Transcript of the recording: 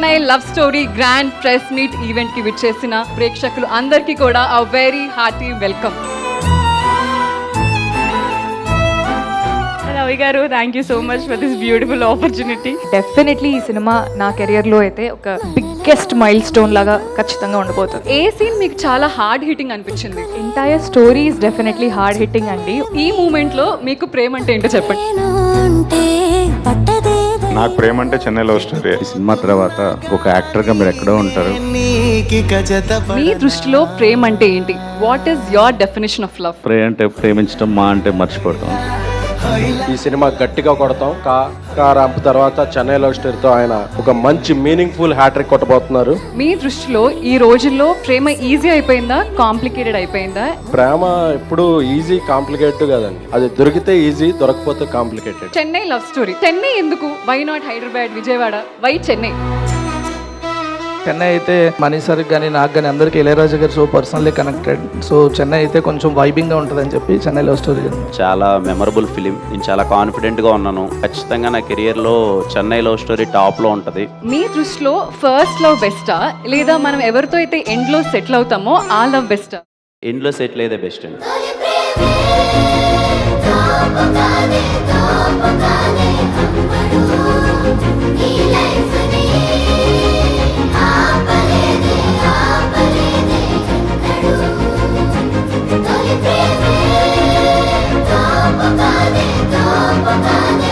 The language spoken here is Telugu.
Chennai love story grand press meet event కి విచ్చేసిన ప్రేక్షకులు అందరికీ కూడా a very hearty welcome. Ravi గారు, thank you so much for this beautiful opportunity. Definitely ఈ సినిమా నా కెరియర్లో అయితే ఒక బిగ్గెస్ట్ మైల్ స్టోన్ లాగా ఖచ్చితంగా ఉండిపోతుంది. ఏ సీన్ మీకు చాలా హార్డ్ హిట్టింగ్ అనిపించింది? Entire story is definitely hard hitting అండి. ఈ మూమెంట్ లో మీకు ప్రేమ అంటే ఏంటో చెప్పండి. నాకు ప్రేమ అంటే చెన్నై లవ్ స్టోరీ. ఈ సినిమా తర్వాత ఒక యాక్టర్గా మీరు ఎక్కడో ఉంటారు. మీ దృష్టిలో ప్రేమ అంటే ఏంటి? What is your definition of love? అంటే ప్రేమించడం, మా అంటే మర్చిపోవడం. ఈ సినిమా గట్టిగా కొడతాం. కారాంప్ తర్వాత చెన్నై లవ్ స్టోరీతో ఆయన ఒక మంచి మీనింగ్ఫుల్ హ్యాట్రిక్ కొట్టబోతున్నారు. మీ దృష్టిలో ఈ రోజుల్లో ప్రేమ ఈజీ అయిపోయిందా, కాంప్లికేటెడ్ అయిపోయిందా? ప్రేమ ఎప్పుడు ఈజీ కాంప్లికేటెడ్ కదండి. అది దొరికితే ఈజీ, దొరకపోతే complicated. Chennai love story. Chennai ఎందుకు? Why not Hyderabad, Vijayawada? Why Chennai? Chennai అయితే మనీ సార్కి కానీ నాకు కానీ అందరికీ Ilaiyaraaja garu so personally connected. So Chennai అయితే కొంచెం వైబింగ్గా ఉంటుందని చెప్పి చెన్నై లవ్ స్టోరీ. చాలా మెమరబుల్ ఫిలిం. నేను చాలా కాన్ఫిడెంట్గా ఉన్నాను. ఖచ్చితంగా నా కెరియర్లో చెన్నై లవ్ స్టోరీ టాప్లో ఉంటుంది. మీ దృష్టిలో ఫస్ట్ లవ్ బెస్టా, లేదా మనం ఎవరితో అయితే ఎండ్లో సెటిల్ అవుతామో ఆ లవ్ బెస్టా? ఇంట్లో సెటిల్ అయితే బెస్ట్ అండి. Thank you.